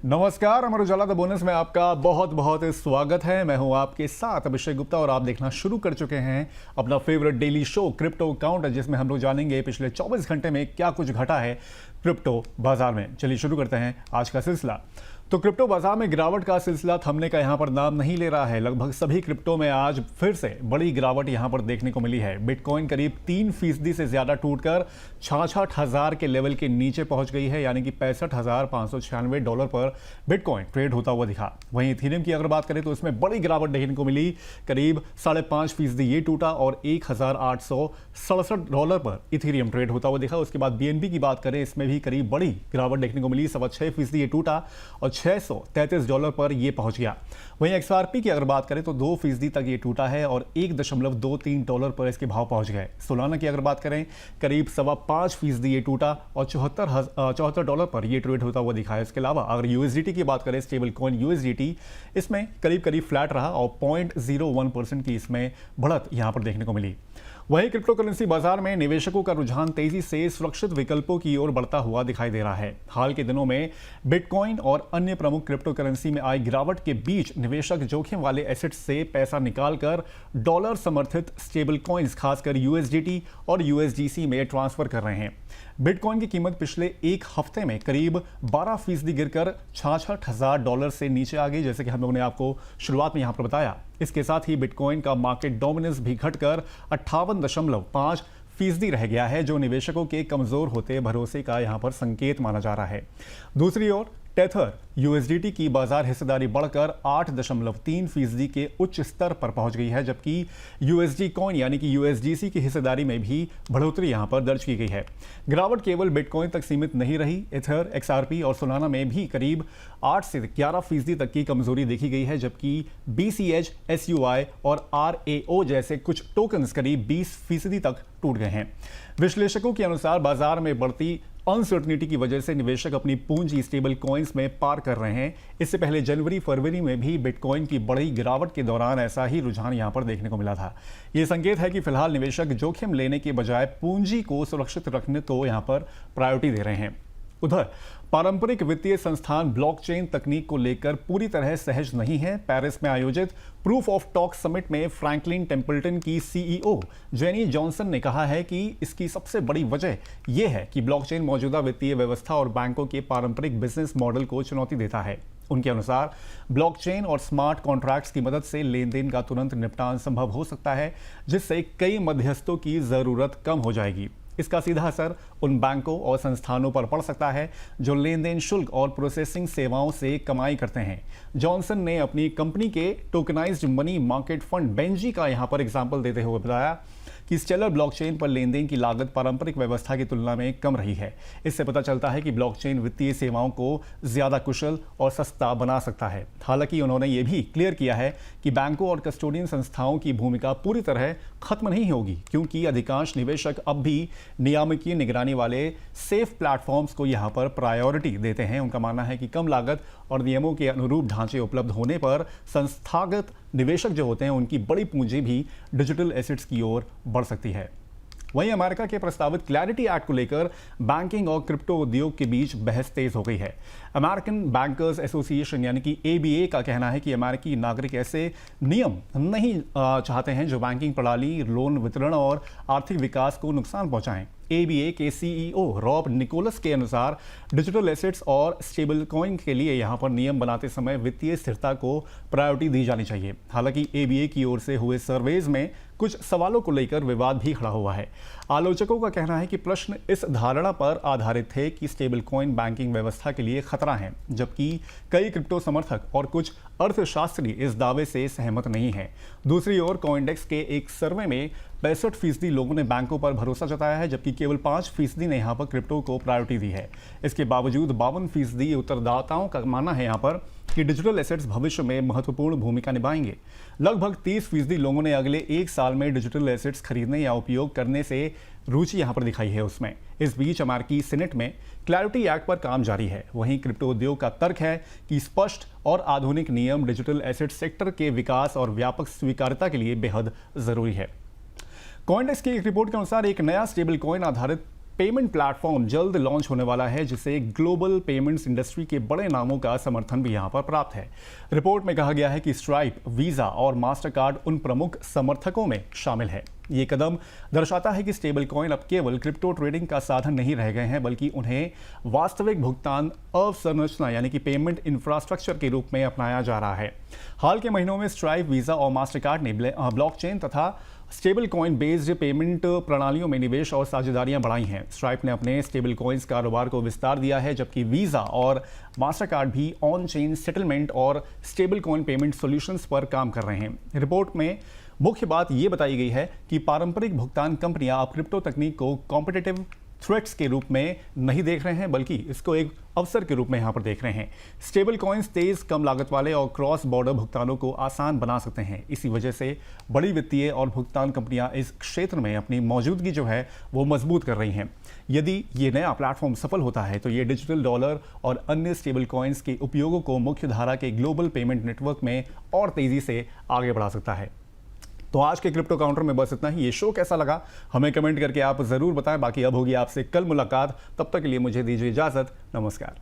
नमस्कार, Amar Ujala the bonus में आपका बहुत बहुत स्वागत है। मैं हूं आपके साथ अभिषेक गुप्ता और आप देखना शुरू कर चुके हैं अपना favourite daily show crypto counter, जिसमें हम लोग जानेंगे पिछले 24 घंटे में क्या कुछ घटा है क्रिप्टो बाजार में। चलिए शुरू करते हैं आज का सिलसिला। तो क्रिप्टो बाजार में गिरावट का सिलसिला थमने का यहां पर नाम नहीं ले रहा है। लगभग सभी क्रिप्टो में आज फिर से बड़ी गिरावट यहां पर देखने को मिली है। बिटकॉइन करीब 3% से ज्यादा टूटकर 66,000 के लेवल के नीचे पहुंच गई है, यानी कि $65,596 पर बिटकॉइन ट्रेड होता हुआ दिखा। वहीं इथेरियम की अगर बात करें तो इसमें बड़ी गिरावट देखने को मिली, करीब 5.5% ये टूटा और $1,867 पर इथेरियम ट्रेड होता हुआ दिखा। उसके बाद बीएनबी की बात करें, इसमें भी करीब बड़ी गिरावट देखने को मिली, 6.25% ये टूटा और $633 पर यह पहुंच गया। वहीं XRP की अगर बात करें तो 2% तक ये टूटा है और $1.23 पर इसके भाव पहुंच गए। सोलाना की अगर बात करें, करीब 5.25% ये टूटा और $74 पर ये ट्रेड होता हुआ दिखा है। इसके अलावा अगर USDT की बात करें, स्टेबल कॉइन USDT, इसमें करीब फ्लैट रहा और 0.01% की इसमें बढ़त यहां पर देखने को मिली। वहीं क्रिप्टो करेंसी बाजार में निवेशकों का रुझान तेजी से सुरक्षित विकल्पों की ओर बढ़ता हुआ दिखाई दे रहा है। हाल के दिनों में बिटकॉइन और अन्य प्रमुख क्रिप्टो करेंसी में आई गिरावट के बीच निवेशक जोखिम वाले एसेट्स से पैसा निकालकर डॉलर समर्थित स्टेबल कॉइन्स खासकर USDT और USDC में ट्रांसफर कर रहे हैं। बिटकॉइन की कीमत पिछले एक हफ्ते में करीब 12% गिरकर $66,000 से नीचे आ गई, जैसे कि हम लोगों ने आपको शुरुआत में यहां पर बताया। इसके साथ ही बिटकॉइन का मार्केट डोमिनेंस भी घटकर 58.5% रह गया है, जो निवेशकों के कमजोर होते भरोसे का यहां पर संकेत माना जा रहा है। दूसरी ओर टेथर USDT की बाजार हिस्सेदारी बढ़कर 8.3% के उच्च स्तर पर पहुंच गई है, जबकि USD कॉइन यानी कि USDC की हिस्सेदारी में भी बढ़ोतरी यहां पर दर्ज की गई है। गिरावट केवल बिटकॉइन तक सीमित नहीं रही, इथर, XRP और सोलाना में भी करीब 8 से 11% तक की कमजोरी देखी गई है, जबकि BCH, SUI और RAO जैसे कुछ टोकन्स करीब 20% तक टूट गए हैं। विश्लेषकों के अनुसार बाजार में बढ़ती अनसर्टनिटी की वजह से निवेशक अपनी पूंजी स्टेबल कॉइन्स में पार कर रहे हैं। इससे पहले जनवरी फरवरी में भी बिटकॉइन की बड़ी गिरावट के दौरान ऐसा ही रुझान यहां पर देखने को मिला था। यह संकेत है कि फिलहाल निवेशक जोखिम लेने के बजाय पूंजी को सुरक्षित रखने को यहां पर प्रायोरिटी दे रहे हैं। उधर पारंपरिक वित्तीय संस्थान ब्लॉकचेन तकनीक को लेकर पूरी तरह सहज नहीं है। पेरिस में आयोजित प्रूफ ऑफ टॉक समिट में फ्रैंकलिन टेम्पल्टन की CEO जेनी जॉनसन ने कहा है कि इसकी सबसे बड़ी वजह यह है कि ब्लॉकचेन मौजूदा वित्तीय व्यवस्था और बैंकों के पारंपरिक बिजनेस मॉडल को चुनौती देता है। उनके अनुसार ब्लॉकचेन और स्मार्ट कॉन्ट्रैक्ट्स की मदद से लेन देन का तुरंत निपटान संभव हो सकता है, जिससे कई मध्यस्थों की जरूरत कम हो जाएगी। इसका सीधा असर उन बैंकों और संस्थानों पर पड़ सकता है जो लेन देन शुल्क और प्रोसेसिंग सेवाओं से कमाई करते हैं। जॉनसन ने अपनी कंपनी के tokenized money market fund Benji का यहां पर एग्जांपल देते हुए बताया कि स्टेलर ब्लॉकचेन पर लेन देन की लागत पारंपरिक व्यवस्था की तुलना में कम रही है। इससे पता चलता है कि ब्लॉकचेन वित्तीय सेवाओं को ज्यादा कुशल और सस्ता बना सकता है। हालांकि उन्होंने ये भी क्लियर किया है कि बैंकों और कस्टोडियन संस्थाओं की भूमिका पूरी तरह खत्म नहीं होगी, क्योंकि अधिकांश निवेशक अब भी नियामकीय निगरानी वाले सेफ प्लेटफॉर्म्स को यहाँ पर प्रायोरिटी देते हैं। उनका मानना है कि कम लागत और नियमों के अनुरूप ढांचे उपलब्ध होने पर संस्थागत निवेशक जो होते हैं उनकी बड़ी पूंजी भी डिजिटल एसेट्स की ओर बढ़ सकती है। वहीं अमेरिका के प्रस्तावित क्लैरिटी एक्ट को लेकर बैंकिंग और क्रिप्टो उद्योग के बीच बहस तेज हो गई है। अमेरिकन बैंकर्स एसोसिएशन यानी कि ABA का कहना है कि अमेरिकी नागरिक ऐसे नियम नहीं चाहते हैं जो बैंकिंग प्रणाली, लोन वितरण और आर्थिक विकास को नुकसान पहुंचाएं। ABA के CEO रॉब निकोलस के अनुसार डिजिटल एसेट्स और स्टेबल कॉइन के लिए यहां पर नियम बनाते समय वित्तीय स्थिरता को प्रायोरिटी दी जानी चाहिए। हालांकि ABA की ओर से हुए सर्वेज में कुछ सवालों को लेकर विवाद भी खड़ा हुआ है। आलोचकों का कहना है कि प्रश्न इस धारणा पर आधारित थे कि स्टेबल कॉइन बैंकिंग व्यवस्था के लिए खतरा है, जबकि कई क्रिप्टो समर्थक और कुछ अर्थशास्त्री इस दावे से सहमत नहीं हैं। दूसरी ओर कॉइनडेक्स के एक सर्वे में 65% लोगों ने बैंकों पर भरोसा जताया है, जबकि केवल 5% ने यहाँ पर क्रिप्टो को प्रायोरिटी दी है। इसके बावजूद 52% उत्तरदाताओं का मानना है यहाँ पर कि डिजिटल एसेट्स भविष्य में महत्वपूर्ण भूमिका निभाएंगे। लगभग 30% लोगों ने अगले एक साल में डिजिटल एसेट्स खरीदने या उपयोग करने से रुचि यहाँ पर दिखाई है उसमें। इस बीच अमेरिकी सीनेट में क्लैरिटी एक्ट पर काम जारी है। वहीं क्रिप्टो उद्योग का तर्क है कि स्पष्ट और आधुनिक नियम डिजिटल एसेट सेक्टर के विकास और व्यापक स्वीकार्यता के लिए बेहद जरूरी है। कॉइनडेस्क की एक रिपोर्ट के अनुसार एक नया स्टेबल कॉइन आधारित पेमेंट प्लेटफॉर्म जल्द लॉन्च होने वाला है, जिसे ग्लोबल पेमेंट्स इंडस्ट्री के बड़े नामों का समर्थन भी यहां पर प्राप्त है। रिपोर्ट में कहा गया है कि स्ट्राइप, वीजा और मास्टरकार्ड उन प्रमुख समर्थकों में शामिल है। ये कदम दर्शाता है कि स्टेबल कॉइन अब केवल क्रिप्टो ट्रेडिंग का साधन नहीं रह गए हैं, बल्कि उन्हें वास्तविक भुगतान अवसंरचना यानी कि पेमेंट इंफ्रास्ट्रक्चर के रूप में अपनाया जा रहा है। हाल के महीनों में स्ट्राइप, वीजा और मास्टरकार्ड ने ब्लॉकचेन तथा स्टेबल कॉइन बेस्ड पेमेंट प्रणालियों में निवेश और साझेदारियां बढ़ाई हैं। स्ट्राइप ने अपने स्टेबल कॉइन्स कारोबार को विस्तार दिया है, जबकि वीजा और मास्टरकार्ड भी ऑन चेन सेटलमेंट और स्टेबल कॉइन पेमेंट सॉल्यूशंस पर काम कर रहे हैं। रिपोर्ट में मुख्य बात यह बताई गई है कि पारंपरिक भुगतान कंपनियां अब क्रिप्टो तकनीक को कॉम्पिटिटिव थ्रेट्स के रूप में नहीं देख रहे हैं, बल्कि इसको एक अवसर के रूप में यहां पर देख रहे हैं। स्टेबल कॉइन्स तेज, कम लागत वाले और क्रॉस बॉर्डर भुगतानों को आसान बना सकते हैं। इसी वजह से बड़ी वित्तीय और भुगतान कंपनियां इस क्षेत्र में अपनी मौजूदगी जो है वो मजबूत कर रही हैं। यदि ये नया प्लेटफॉर्म सफल होता है तो ये डिजिटल डॉलर और अन्य स्टेबल कॉइन्स के उपयोगों को मुख्य धारा के ग्लोबल पेमेंट नेटवर्क में और तेजी से आगे बढ़ा सकता है। तो आज के क्रिप्टो काउंटर में बस इतना ही। ये शो कैसा लगा हमें कमेंट करके आप जरूर बताएं। बाकी अब होगी आपसे कल मुलाकात, तब तक के लिए मुझे दीजिए इजाजत। नमस्कार।